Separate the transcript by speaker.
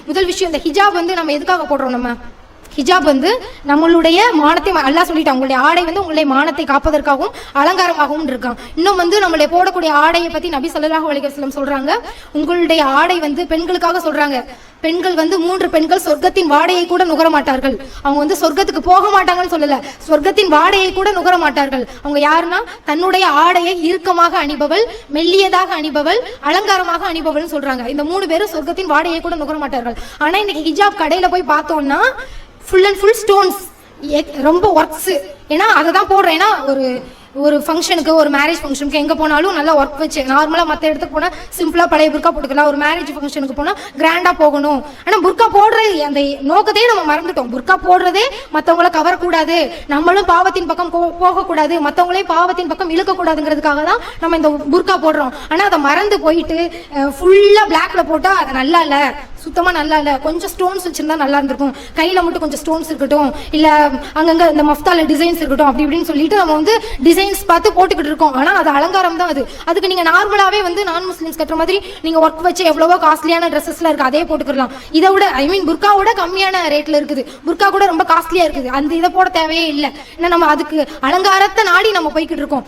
Speaker 1: முதல் விஷயம், இந்த ஹிஜாப் வந்து நம்ம எதுக்காக போடுறோம்? நம்ம ஹிஜாப் வந்து நம்மளுடைய மானத்தை, அல்லாஹ் சொல்லிட்டான், உங்களுடைய ஆடை வந்து உங்களுடைய மானத்தை காப்பதற்காகவும் அலங்காரமாகவும் இருக்கான். இன்னும் வந்து நம்மளுடைய போடக்கூடிய ஆடையை பத்தி நபி ஸல்லல்லாஹு அலைஹி வஸல்லம் சொல்றாங்க, உங்களுடைய ஆடை வந்து பெண்களுக்காக சொல்றாங்க, பெண்கள் வந்து 3 பெண்கள் சொர்க்கத்தின் வாடையை கூட நுகர மாட்டார்கள். அவங்க வந்து சொர்க்கத்துக்கு போக மாட்டாங்கன்னு சொல்லல, சொர்க்கத்தின் வாடையை கூட நுகர மாட்டார்கள். அவங்க யாருன்னா தன்னுடைய ஆடையை இறுக்கமாக அணிபவள், மெல்லியதாக அணிபவள், அலங்காரமாக அணிபவள்னு சொல்றாங்க. இந்த 3 பேரும் சொர்க்கத்தின் வாடையை கூட நுகர மாட்டார்கள். ஆனா இன்னைக்கு ஹிஜாப் கடையில போய் பார்த்தோம்னா ஃபுல் அண்ட் ஃபுல் ஸ்டோன்ஸ், ரொம்ப ஒர்க்ஸ். ஏன்னா அதை தான் போடுறேன். ஏன்னா ஒரு ஃபங்க்ஷனுக்கு, ஒரு மேரேஜ் ஃபங்க்ஷனுக்கு எங்கே போனாலும் நல்லா ஒர்க் வச்சு, நார்மலாக மற்ற இடத்துக்கு போனால் சிம்பிளாக பழைய புர்கா போட்டுக்கலாம். ஒரு மேரேஜ் ஃபங்க்ஷனுக்கு போனால் கிராண்டாக போகணும். ஆனால் புர்கா போடுறது அந்த நோக்கத்தையே நம்ம மறந்துட்டோம். புர்கா போடுறதே மற்றவங்கள கவரக்கூடாது, நம்மளும் பாவத்தின் பக்கம் போகக்கூடாது, மற்றவங்களையும் பாவத்தின் பக்கம் இழுக்கக்கூடாதுங்கிறதுக்காக தான் நம்ம இந்த புர்கா போடுறோம். ஆனால் அதை மறந்து போயிட்டு ஃபுல்லாக பிளாக்ல போட்டால் அது நல்லா இல்லை, சுத்தமா நல்லா இல்லை. கொஞ்சம் ஸ்டோன்ஸ் வச்சிருந்தா நல்லா இருந்திருக்கும், கையில மட்டும் கொஞ்சம் ஸ்டோன்ஸ் இருக்கட்டும், இல்ல அங்கங்க இந்த மஃப்தால டிசைன்ஸ் இருக்கட்டும், அப்படி இப்படின்னு சொல்லிட்டு நம்ம வந்து டிசைன்ஸ் பார்த்து போட்டுக்கிட்டு இருக்கோம். ஆனா அது அலங்காரம் தான். அதுக்கு நீங்க நார்மலாவே வந்து நான் முஸ்லிம்ஸ் கட்டுற மாதிரி நீங்க ஒர்க் வச்சு எவ்வளவோ காஸ்ட்லியான ட்ரெஸ்ஸஸ்ல இருக்கு, அதே போட்டுக்கலாம். இதை விட புர்காவோட கம்மியான ரேட்ல இருக்குது, புர்கா கூட ரொம்ப காஸ்ட்லியா இருக்குது. அந்த இதை போட தேவையே இல்லை. ஏன்னா நம்ம அதுக்கு அலங்காரத்தை நாடி நம்ம போய்கிட்டு இருக்கோம்.